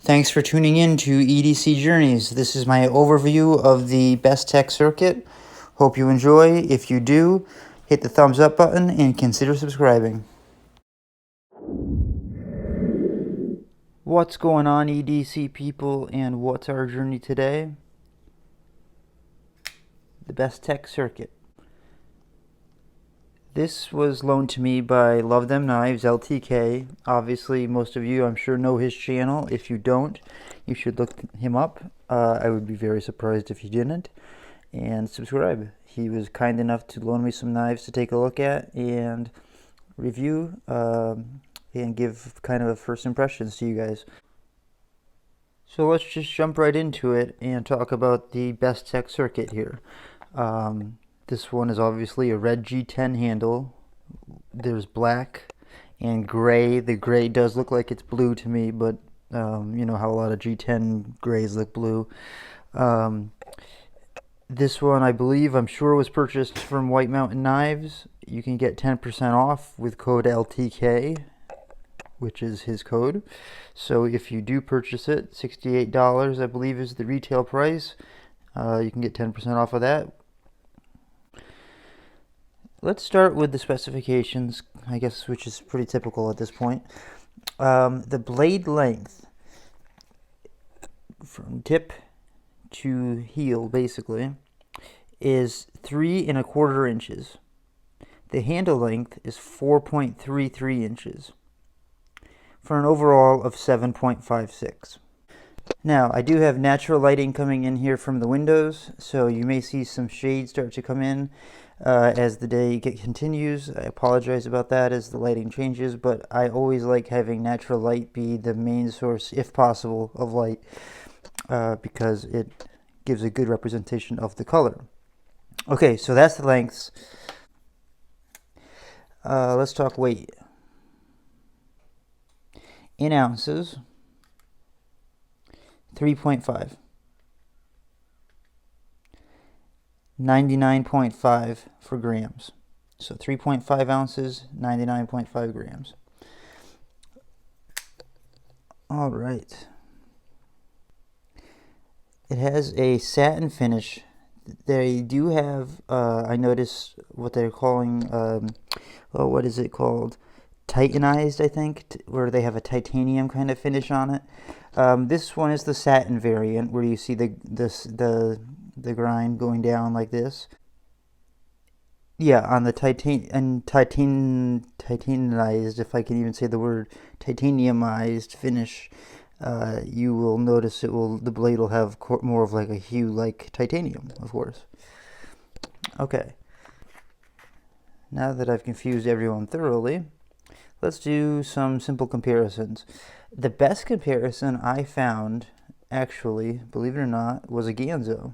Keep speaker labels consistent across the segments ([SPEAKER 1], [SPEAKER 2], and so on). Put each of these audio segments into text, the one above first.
[SPEAKER 1] Thanks for tuning in to EDC Journeys. This is my overview of the Bestech circuit. Hope you enjoy. If you do, hit the thumbs up button and consider subscribing. What's going on, EDC people, and what's our journey today? The Bestech circuit. This was loaned to me by Love Them Knives, LTK. Obviously, most of you, I'm sure, know his channel. If you don't, you should look him up. I would be very surprised if you didn't. And subscribe. He was kind enough to loan me some knives to take a look at and review and give kind of first impressions to you guys. So let's just jump right into it and talk about the Bestech circuit here. This one is obviously a red G10 handle. There's black and gray. The gray does look like it's blue to me, but you know how a lot of G10 grays look blue. This one, I'm sure was purchased from White Mountain Knives. You can get 10% off with code LTK, which is his code. So if you do purchase it, $68 I believe is the retail price. You can get 10% off of that. Let's start with the specifications, I guess, which is pretty typical at this point. The blade length from tip to heel, basically, is 3 1/4 inches. The handle length is 4.33 inches for an overall of 7.56. Now, I do have natural lighting coming in here from the windows, so you may see some shade start to come in as the day continues. I apologize about that as the lighting changes, but I always like having natural light be the main source, if possible, of light because it gives a good representation of the color. Okay, so that's the lengths. Let's talk weight. In ounces, 3.5. 99.5 for grams. So 3.5 ounces, 99.5 grams. All right. It has a satin finish. They do have, I noticed what they're calling, what is it called? Titanized, I think, where they have a titanium kind of finish on it. This one is the satin variant, where you see the grind going down like this. Yeah, on the titanized, if I can even say the word, titaniumized finish, you will notice the blade will have more of like a hue like titanium, of course. Okay. Now that I've confused everyone thoroughly, let's do some simple comparisons. The best comparison I found, actually, believe it or not, was a Ganzo.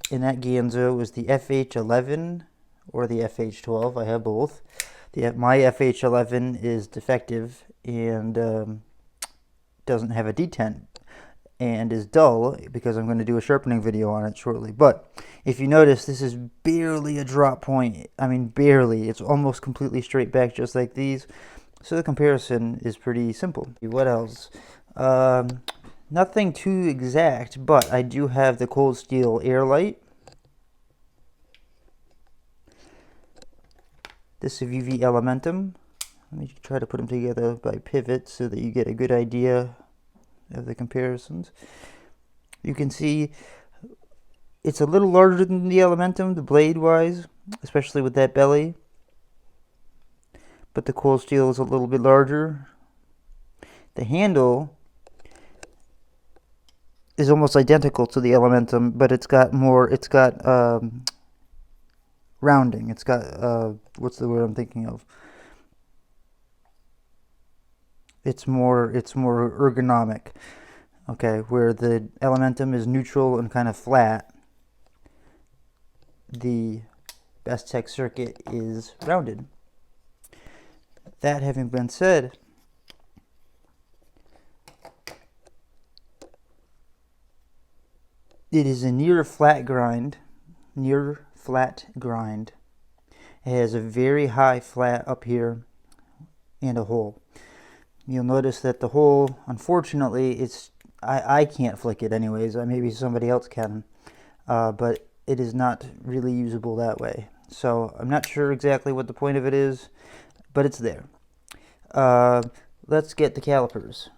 [SPEAKER 1] In that Ganzo was the FH11 or the FH12. I have both. My FH11 is defective and doesn't have a detent and is dull because I'm going to do a sharpening video on it shortly. But if you notice, this is barely a drop point. I mean, barely. It's almost completely straight back, just like these. So the comparison is pretty simple. What else? Nothing too exact, but I do have the Cold Steel Airlight. This is UV Elementum. Let me try to put them together by pivot so that you get a good idea of the comparisons. You can see it's a little larger than the Elementum, the blade wise, especially with that belly. But the Cold Steel is a little bit larger. The handle is almost identical to the Elementum, but it's got rounding. It's got what's the word I'm thinking of? It's more ergonomic. Okay, where the Elementum is neutral and kind of flat, the Bestech circuit is rounded. That having been said, it is a near flat grind. It has a very high flat up here and a hole. You'll notice that the hole, unfortunately, I can't flick it anyways. Maybe somebody else can, but it is not really usable that way. So I'm not sure exactly what the point of it is, but it's there. Let's get the calipers.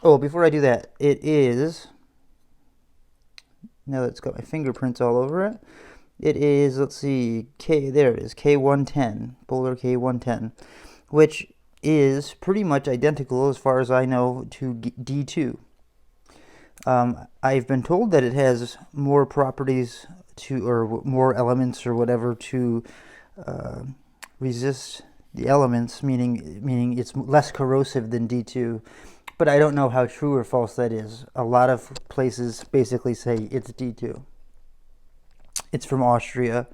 [SPEAKER 1] Oh, before I do that, it is, now that it's got my fingerprints all over it, it is, let's see, there it is, K110, Bowler K110, which is pretty much identical, as far as I know, to D2. I've been told that it has more properties or more elements or whatever to resist the elements, meaning it's less corrosive than D2. But I don't know how true or false that is. A lot of places basically say it's D2. It's from Austria.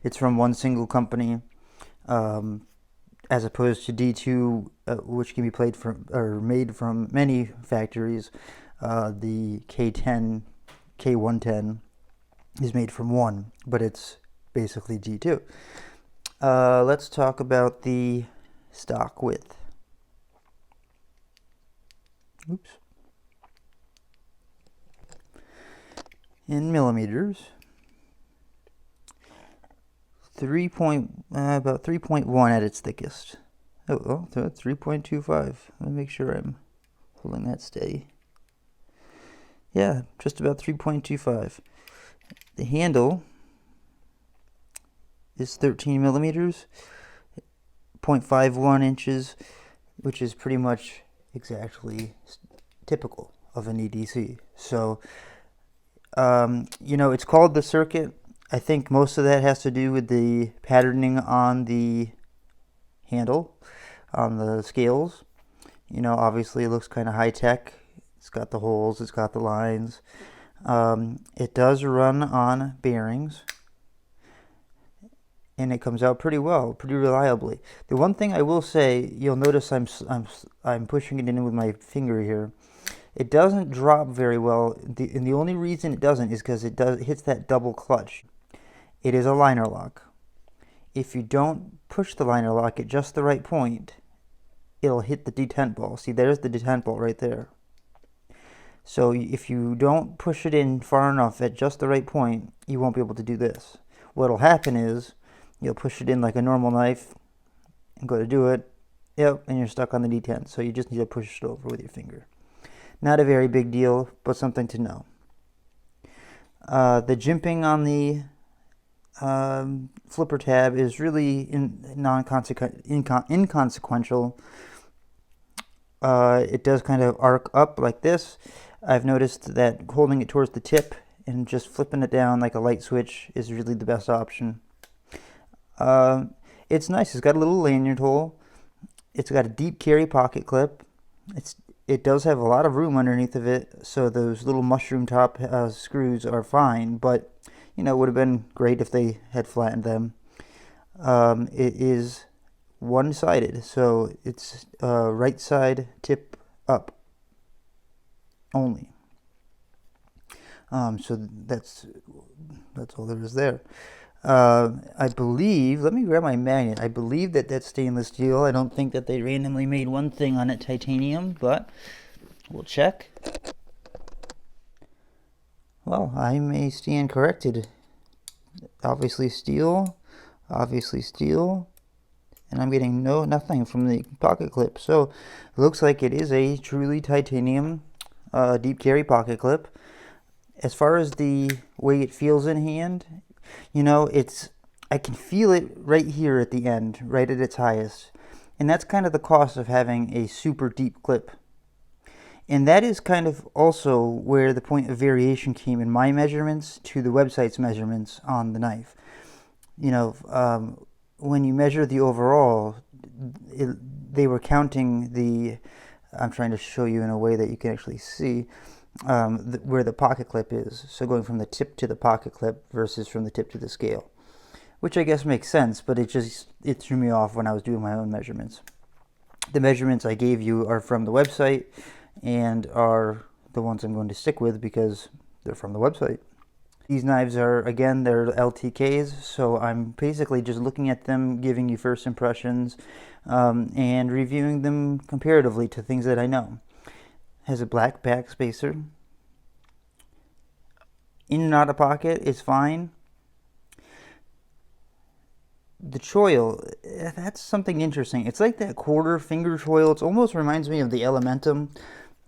[SPEAKER 1] It's from one single company, as opposed to D2, which can be made from many factories. The K110 is made from one, but it's basically D2. Let's talk about the stock width. Oops. In millimeters, about 3.1 at its thickest. Oh, 3.25. Let me make sure I'm holding that steady. Yeah, just about 3.25. The handle is 13 millimeters, 0.51 inches, which is pretty much exactly typical of an EDC. So, it's called the circuit. I think most of that has to do with the patterning on the handle, on the scales. Obviously it looks kind of high-tech. It's got the holes, it's got the lines. It does run on bearings, and it comes out pretty well, pretty reliably. The one thing I will say, you'll notice I'm pushing it in with my finger here. It doesn't drop very well, and the only reason it doesn't is because it hits that double clutch. It is a liner lock. If you don't push the liner lock at just the right point, it'll hit the detent ball. See, there's the detent ball right there. So if you don't push it in far enough at just the right point, you won't be able to do this. What'll happen is you'll push it in like a normal knife and go to do it. Yep, and you're stuck on the detent. So you just need to push it over with your finger. Not a very big deal, but something to know. The jimping on the flipper tab is really inconsequential. It does kind of arc up like this. I've noticed that holding it towards the tip and just flipping it down like a light switch is really the best option. It's nice. It's got a little lanyard hole. It's got a deep carry pocket clip. It does have a lot of room underneath of it, so those little mushroom top screws are fine, but it would have been great if they had flattened them. It is one-sided, so it's right side tip up only. So that's all there is there. I believe, let me grab my magnet. I believe that's stainless steel. I don't think that they randomly made one thing on it titanium, but we'll check. Well, I may stand corrected. Obviously steel, and I'm getting nothing from the pocket clip. So it looks like it is a truly titanium deep carry pocket clip. As far as the way it feels in hand, I can feel it right here at the end, right at its highest. And that's kind of the cost of having a super deep clip. And that is kind of also where the point of variation came in my measurements to the website's measurements on the knife. When you measure the overall, they were counting I'm trying to show you in a way that you can actually see where the pocket clip is. So going from the tip to the pocket clip versus from the tip to the scale, which I guess makes sense, but it threw me off when I was doing my own measurements. The measurements I gave you are from the website and are the ones I'm going to stick with because they're from the website. These knives are, again, they're LTKs, so I'm basically just looking at them, giving you first impressions, and reviewing them comparatively to things that I know. Has a black back spacer. In and out of pocket is fine. The choil, that's something interesting. It's like that quarter finger choil. It almost reminds me of the Elementum,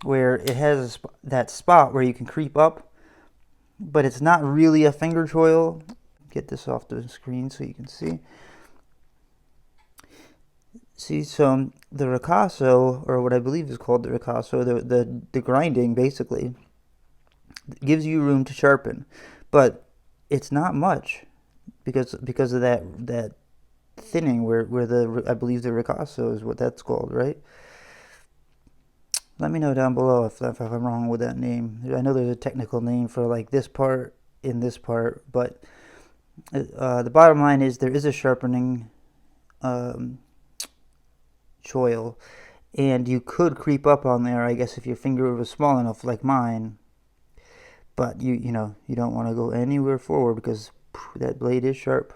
[SPEAKER 1] where it has that spot where you can creep up, but it's not really a finger choil. Get this off the screen so you can see. See, so the ricasso, or what I believe is called the ricasso, the grinding basically gives you room to sharpen, but it's not much because of that thinning where the, I believe the ricasso is what that's called, right? Let me know down below if I'm wrong with that name. I know there's a technical name for like this part in this part, but the bottom line is there is a sharpening choil, and you could creep up on there, I guess, if your finger was small enough like mine, but you don't want to go anywhere forward because that blade is sharp.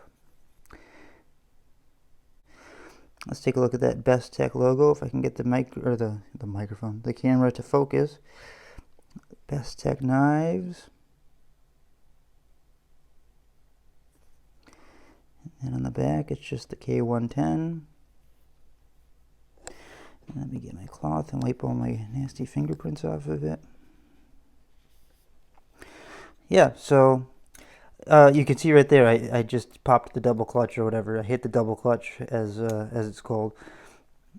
[SPEAKER 1] Let's take a look at that Bestech logo, if I can get the microphone, the camera to focus. Bestech knives. And on the back, it's just the K110. Let me get my cloth and wipe all my nasty fingerprints off of it. Yeah, so you can see right there, I just popped the double clutch or whatever. I hit the double clutch as it's called.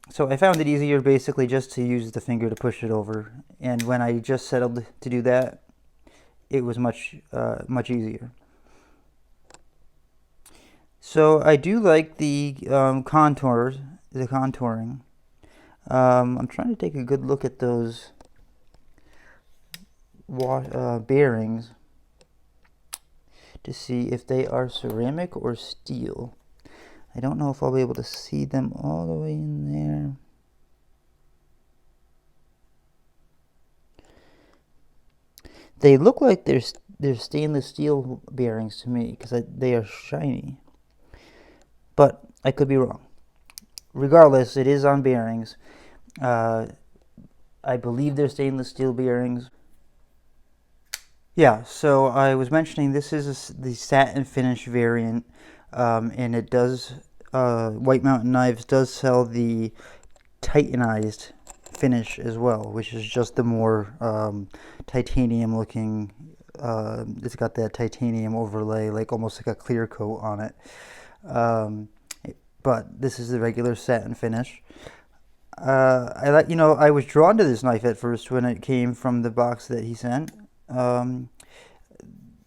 [SPEAKER 1] So I found it easier basically just to use the finger to push it over. And when I just settled to do that, it was much easier. So I do like the contouring. I'm trying to take a good look at those bearings to see if they are ceramic or steel. I don't know if I'll be able to see them all the way in there. They look like they're stainless steel bearings to me because they are shiny, but I could be wrong. Regardless, it is on bearings. I believe they're stainless steel bearings. Yeah, so I was mentioning this is the satin finish variant, and it does, White Mountain Knives does sell the titanized finish as well, which is just the more titanium looking, it's got that titanium overlay, like almost like a clear coat on it. But this is the regular satin finish. I was drawn to this knife at first when it came from the box that he sent.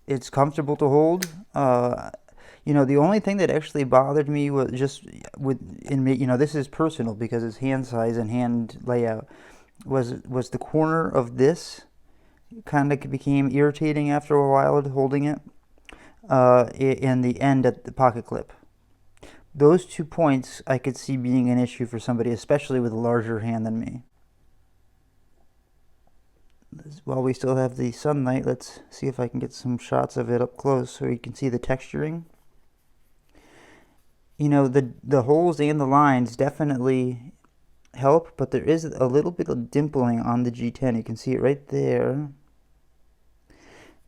[SPEAKER 1] It's comfortable to hold. The only thing that actually bothered me was just this is personal because it's hand size and hand layout, was the corner of this kind of became irritating after a while holding it, and the end at the pocket clip. Those 2 points I could see being an issue for somebody, especially with a larger hand than me. While we still have the sunlight, let's see if I can get some shots of it up close so you can see the texturing. The holes and the lines definitely help, but there is a little bit of dimpling on the G10. You can see it right there.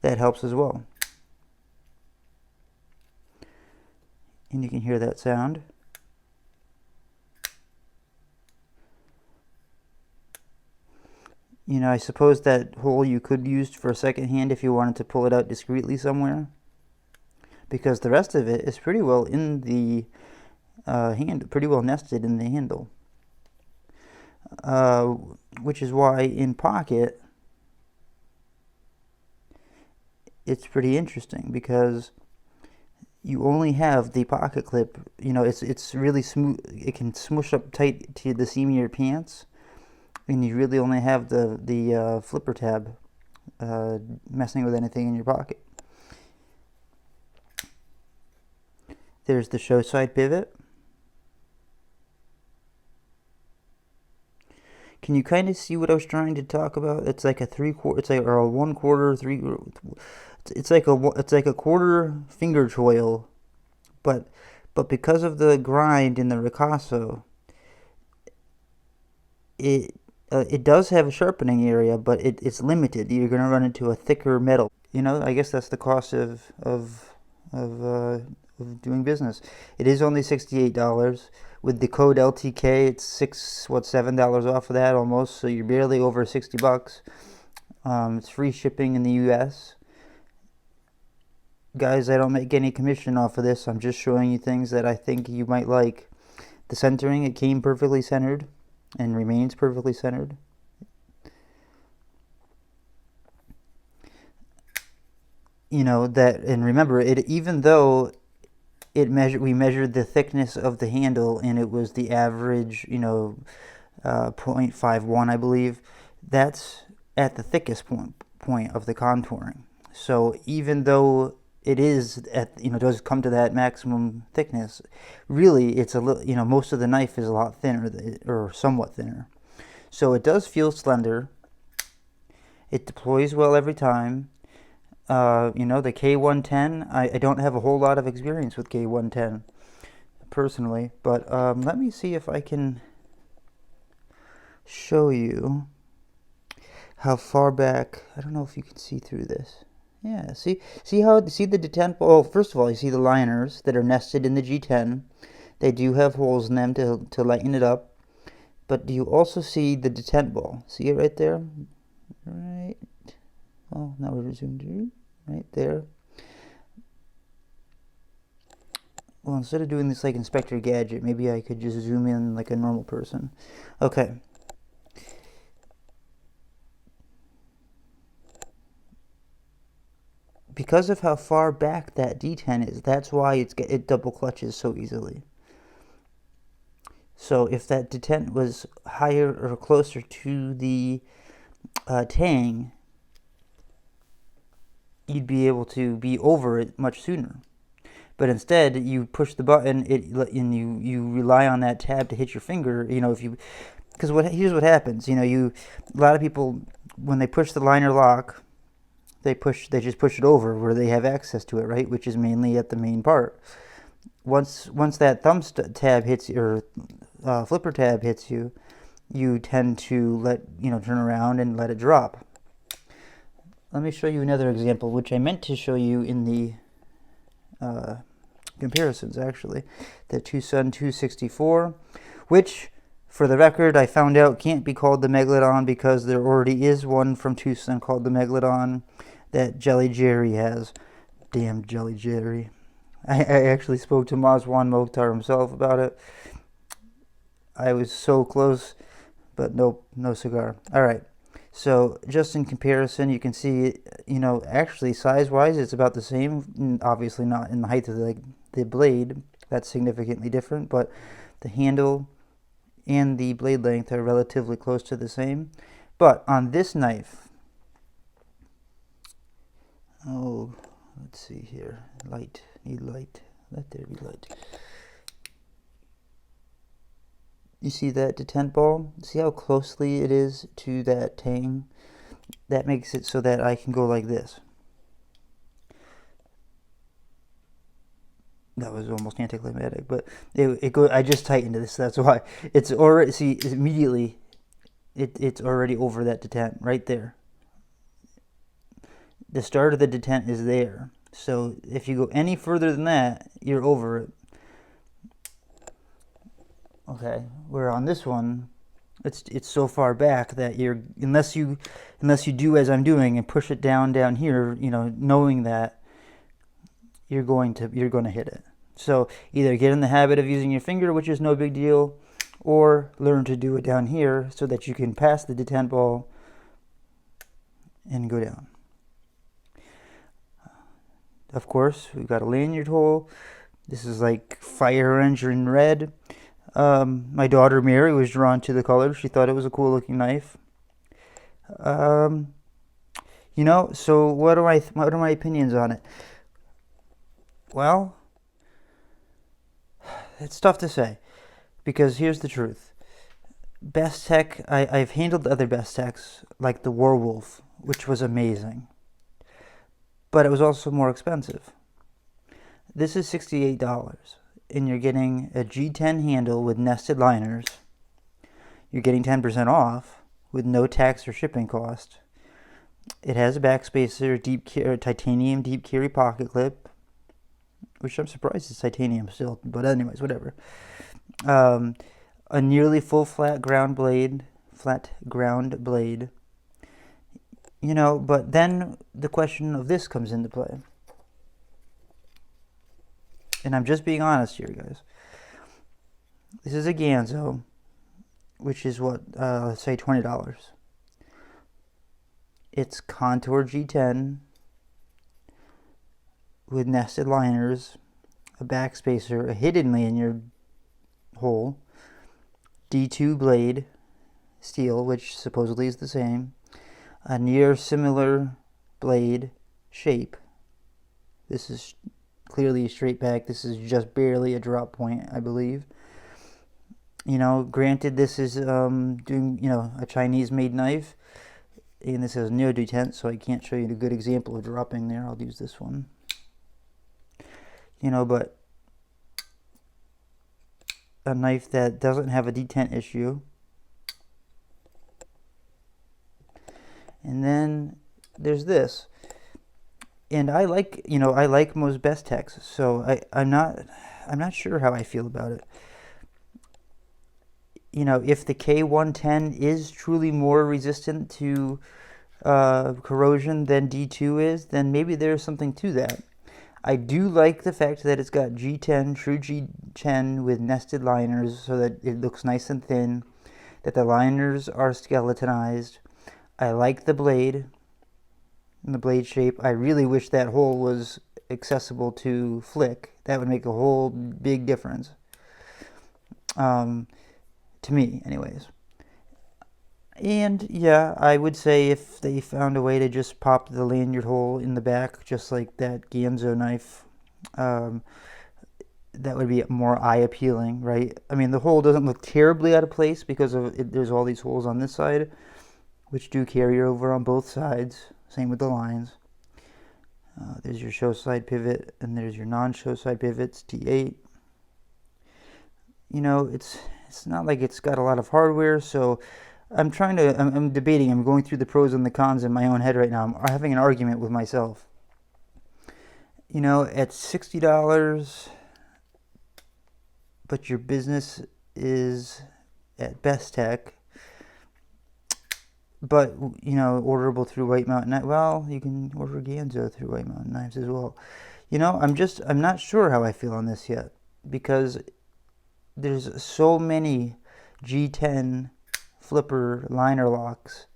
[SPEAKER 1] That helps as well. And you can hear that sound. I suppose that hole you could use for a second hand if you wanted to pull it out discreetly somewhere, because the rest of it is pretty well in the pretty well nested in the handle, which is why in pocket it's pretty interesting, because you only have the pocket clip. It's really smooth. It can smush up tight to the seam of your pants, and you really only have the flipper tab messing with anything in your pocket. There's the show side pivot. Can you kind of see what I was trying to talk about? It's like a 3/4. It's like, or a 1/4, 3. it's like a quarter finger choil, but because of the grind in the ricasso, it does have a sharpening area, but it's limited. You're going to run into a thicker metal. You know, I guess that's the cost of doing business. It is only $68. With the code LTK, it's $7 off of that almost. So you're barely over $60. It's free shipping in the U.S. Guys, I don't make any commission off of this. I'm just showing you things that I think you might like. The centering, it came perfectly centered and remains perfectly centered. You know that, and remember it. Even though we measured the thickness of the handle, and it was the average, 0.51, I believe. That's at the thickest point of the contouring. So even though it is does come to that maximum thickness, really it's a little, most of the knife is a lot thinner, or somewhat thinner. So it does feel slender. It deploys well every time. The K110, I don't have a whole lot of experience with K110 personally, but let me see if I can show you how far back. I don't know if you can see through this. Yeah, see the detent ball. Oh, first of all, you see the liners that are nested in the G10. They do have holes in them to lighten it up. But do you also see the detent ball? See it right there? Right. Oh, now we're zoomed in. Right there. Well, instead of doing this like Inspector Gadget, maybe I could just zoom in like a normal person. Okay. Because of how far back that D10 is, that's why it double clutches so easily. So if that detent was higher or closer to the tang, you'd be able to be over it much sooner. But instead, you push the button, and you rely on that tab to hit your finger. Because here's what happens. A lot of people, when they push the liner lock, they just push it over where they have access to it, right? Which is mainly at the main part. Once that thumb tab hits you, or flipper tab hits you, you tend to turn around and let it drop. Let me show you another example, which I meant to show you in the comparisons, actually. The Tucson 264, which, for the record, I found out can't be called the Megalodon because there already is one from Tucson called the Megalodon that Jelly Jerry has. Damn Jelly Jerry. I actually spoke to Mazwan Mokhtar himself about it. I was so close, but nope, no cigar. All right. So just in comparison, you can see, actually size-wise, it's about the same. Obviously not in the height of the blade. That's significantly different, but the handle and the blade length are relatively close to the same. But on this knife, let's see here. Light. Need light. Let there be light. You see that detent ball? See how closely it is to that tang? That makes it so that I can go like this. That was almost anticlimactic, but I just tightened this. That's why it's already. See, immediately, it's already over that detent right there. The start of the detent is there. So if you go any further than that, you're over it. Okay, where on this one, it's so far back that unless you do as I'm doing and push it down here, knowing that you're going to hit it. So either get in the habit of using your finger, which is no big deal, or learn to do it down here so that you can pass the detent ball and go down. Of course, we've got a lanyard hole. This is like fire engine red. My daughter Mary was drawn to the color. She thought it was a cool looking knife. So what are my opinions on it? Well, it's tough to say, because here's the truth. Bestech, I've handled other Bestechs, like the Warwolf, which was amazing. but it was also more expensive. This is $68, and you're getting a G10 handle with nested liners. You're getting 10% off with no tax or shipping cost. It has a backspacer, titanium deep carry pocket clip, which I'm surprised is titanium still, but anyways, whatever. A nearly full flat ground blade. You know, but then the question of this comes into play. And I'm just being honest here, guys. This is a Ganzo, which is what, let's say $20. It's contour G10 with nested liners, a backspacer, a hidden lanyard hole, D2 blade steel, which supposedly is the same, a near similar blade shape. This is clearly a straight back. This is just barely a drop point, I believe. You know, granted, this is doing, you know, a Chinese made knife, and this has no detent, so I can't show you a good example of dropping there. I'll use this one. You know, but a knife that doesn't have a detent issue. And then there's this. And I like, you know, I like most Bestechs, so I'm not sure how I feel about it. You know, if the K110 is truly more resistant to corrosion than D2 is, then maybe there's something to that. I do like the fact that it's got G10, true G10 with nested liners so that it looks nice and thin, that the liners are skeletonized. I like the blade and the blade shape. I really wish that hole was accessible to flick. That would make a whole big difference. To me, anyways. And yeah, I would say if they found a way to just pop the lanyard hole in the back, just like that Ganzo knife, that would be more eye appealing, right? I mean, the hole doesn't look terribly out of place because of it, there's all these holes on this side, which do carry over on both sides. Same with the lines. There's your show side pivot, and there's your non-show side pivots, T8. You know, it's not like it's got a lot of hardware, so I'm debating, I'm going through the pros and the cons in my own head right now. I'm having an argument with myself. You know, at $60, but your business is at Bestech, but, you know, orderable through White Mountain Knives. Well, you can order Ganzo through White Mountain Knives as well. You know, I'm not sure how I feel on this yet, because there's so many G10 flipper liner locks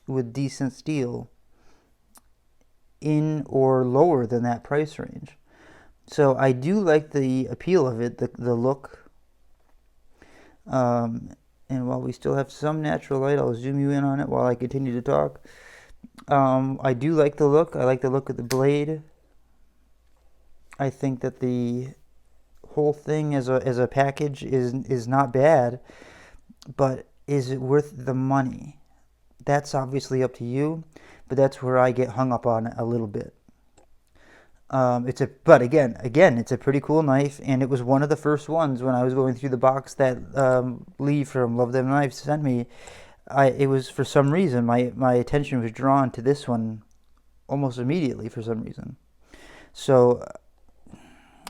[SPEAKER 1] with decent steel in or lower than that price range. So I do like the appeal of it, the look. And while we still have some natural light, I'll zoom you in on it while I continue to talk. I do like the look. I like the look of the blade. I think that the whole thing as a package is not bad, but is it worth the money? That's obviously up to you, but that's where I get hung up on it a little bit. But again, it's a pretty cool knife, and it was one of the first ones when I was going through the box that Lee from Love Them Knives sent me. It was, for some reason, my attention was drawn to this one almost immediately for some reason. So,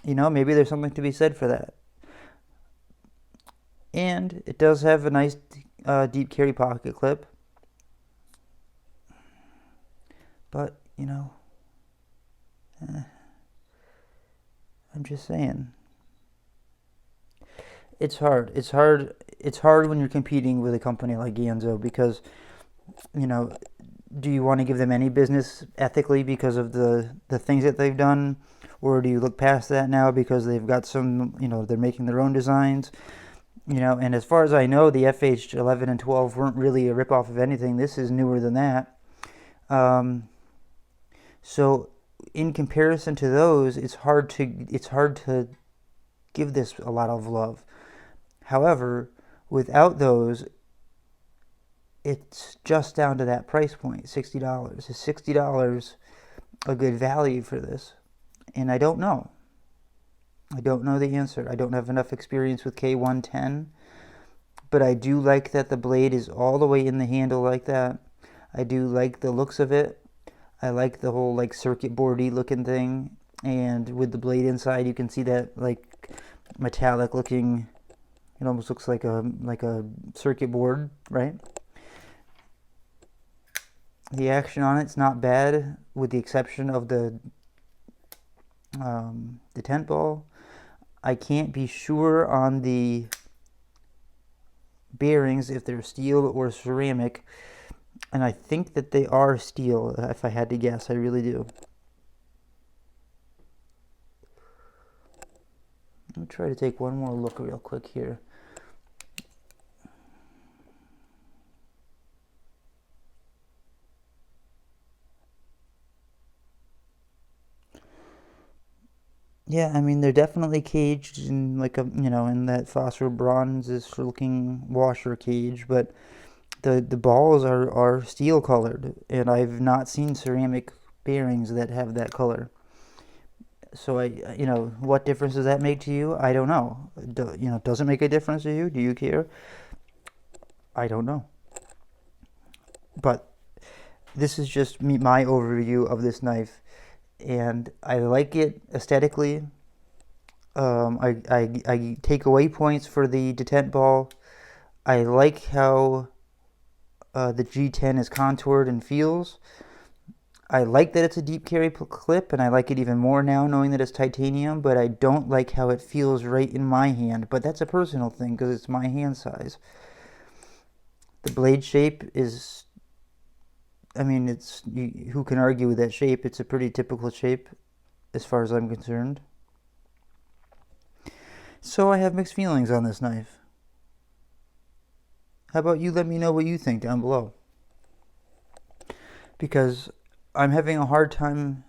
[SPEAKER 1] you know, maybe there's something to be said for that. And it does have a nice deep carry pocket clip. But, you know, I'm just saying. It's hard. It's hard when you're competing with a company like Ganzo because, you know, do you want to give them any business ethically because of the things that they've done? Or do you look past that now because they've got some, you know, they're making their own designs? You know, and as far as I know, the FH11 and 12 weren't really a ripoff of anything. This is newer than that. So in comparison to those, it's hard to give this a lot of love. However, without those, it's just down to that price point, $60. It's $60 a good value for this? And I don't know. I don't know the answer. I don't have enough experience with K110, but I do like that the blade is all the way in the handle like that. I do like the looks of it. I like the whole like circuit boardy looking thing, and with the blade inside you can see that like metallic looking, it almost looks like a circuit board, right? The action on it's not bad, with the exception of the tent ball. I can't be sure on the bearings if they're steel or ceramic, and I think that they are steel, if I had to guess. I really do. Let me try to take one more look real quick here. Yeah, I mean, they're definitely caged in like a, in that phosphor bronze-ish looking washer cage, but the balls are steel colored, and I've not seen ceramic bearings that have that color. So what difference does that make to you? I don't know. Does it make a difference to you? Do you care? I don't know. But this is just my overview of this knife, and I like it aesthetically. I take away points for the detent ball. I like how the G10 is contoured and feels. I like that it's a deep carry clip, and I like it even more now knowing that it's titanium, but I don't like how it feels right in my hand. But that's a personal thing because it's my hand size. The blade shape is, I mean, who can argue with that shape? It's a pretty typical shape as far as I'm concerned. So I have mixed feelings on this knife. How about you let me know what you think down below? Because I'm having a hard time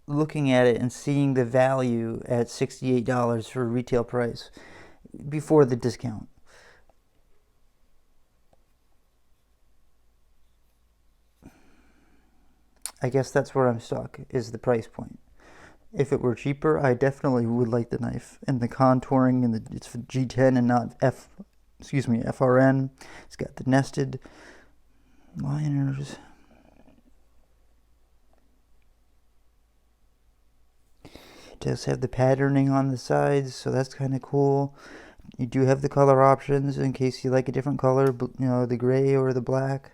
[SPEAKER 1] looking at it and seeing the value at $68 for retail price before the discount. I guess that's where I'm stuck, is the price point. If it were cheaper, I definitely would like the knife, and the contouring, and it's for G10 and not FRN. It's got the nested liners. It does have the patterning on the sides, so that's kind of cool. You do have the color options in case you like a different color, the gray or the black.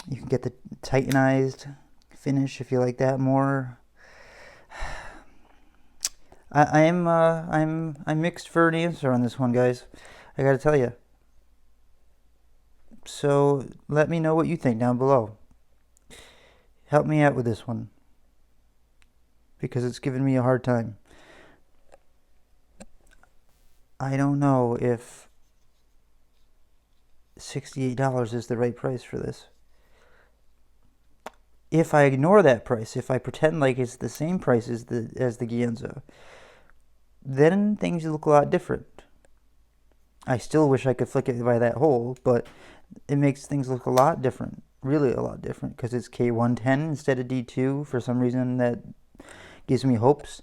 [SPEAKER 1] You can get the titanized finish if you like that more. I'm mixed for an answer on this one, guys. I gotta tell you. So let me know what you think down below. Help me out with this one, because it's giving me a hard time. I don't know if $68 is the right price for this. If I ignore that price, if I pretend like it's the same price as the Ganzo, then things look a lot different. I still wish I could flick it by that hole, but it makes things look a lot different, really a lot different, because it's K110 instead of D2. For some reason, that gives me hopes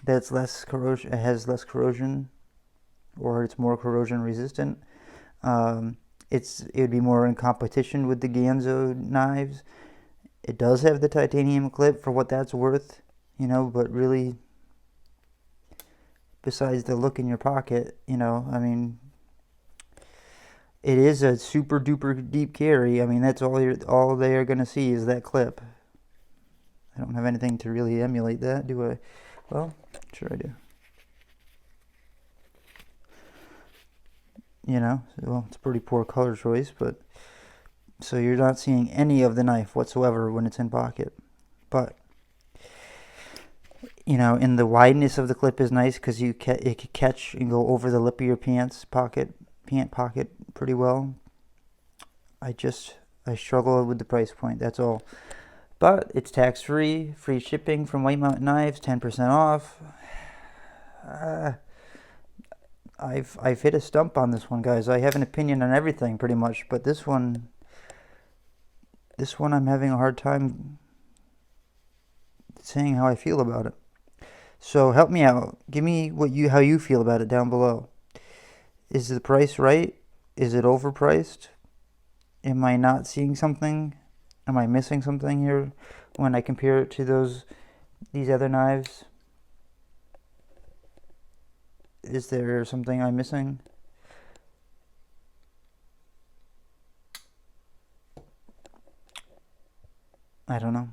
[SPEAKER 1] that it's less corrosion, it has less corrosion, or it's more corrosion resistant. It would be more in competition with the Ganzo knives. It does have the titanium clip for what that's worth, but really, besides the look in your pocket, I mean, it is a super duper deep carry. I mean, that's all they are going to see is that clip. I don't have anything to really emulate that, do I? Well, sure I do. Well, it's a pretty poor color choice, but so you're not seeing any of the knife whatsoever when it's in pocket. But and the wideness of the clip is nice because it can catch and go over the lip of your pant pocket pretty well. I struggle with the price point, that's all. But it's tax-free, free shipping from White Mountain Knives, 10% off. I've hit a stump on this one, guys. I have an opinion on everything pretty much, but this one I'm having a hard time saying how I feel about it. So help me out. Give me how you feel about it down below. Is the price right? Is it overpriced? Am I not seeing something? Am I missing something here when I compare it to these other knives? Is there something I'm missing? I don't know.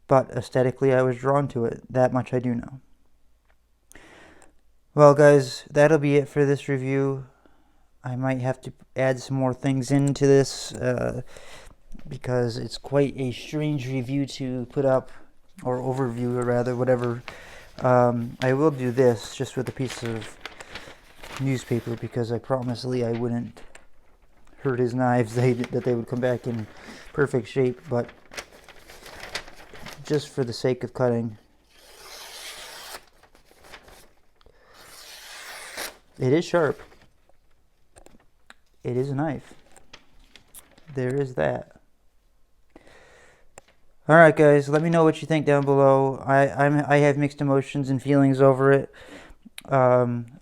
[SPEAKER 1] But aesthetically, I was drawn to it. That much I do know. Well, guys, that'll be it for this review. I might have to add some more things into this because it's quite a strange review to put up, or overview, or rather, whatever. I will do this just with a piece of newspaper because I promised Lee I wouldn't hurt his knives, that they would come back in perfect shape, but just for the sake of cutting. It is sharp. It is a knife. There is that. Alright guys, let me know what you think down below. I have mixed emotions and feelings over it. Am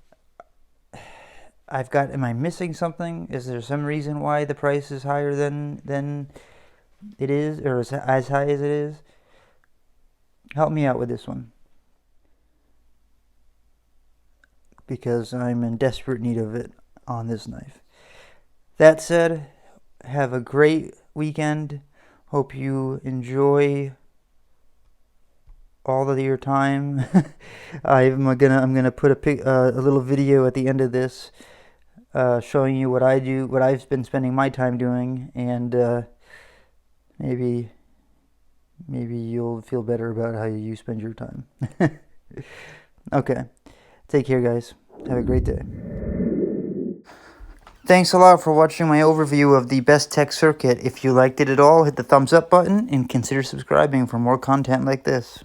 [SPEAKER 1] I missing something? Is there some reason why the price is higher than it is, or as high as it is? Help me out with this one, because I'm in desperate need of it on this knife. That said, have a great weekend. Hope you enjoy all of your time. I'm gonna put a little video at the end of this showing you what I do, what I've been spending my time doing, and maybe you'll feel better about how you spend your time. Okay, take care, guys. Have a great day. Thanks a lot for watching my overview of the Bestech circuit. If you liked it at all, hit the thumbs up button and consider subscribing for more content like this.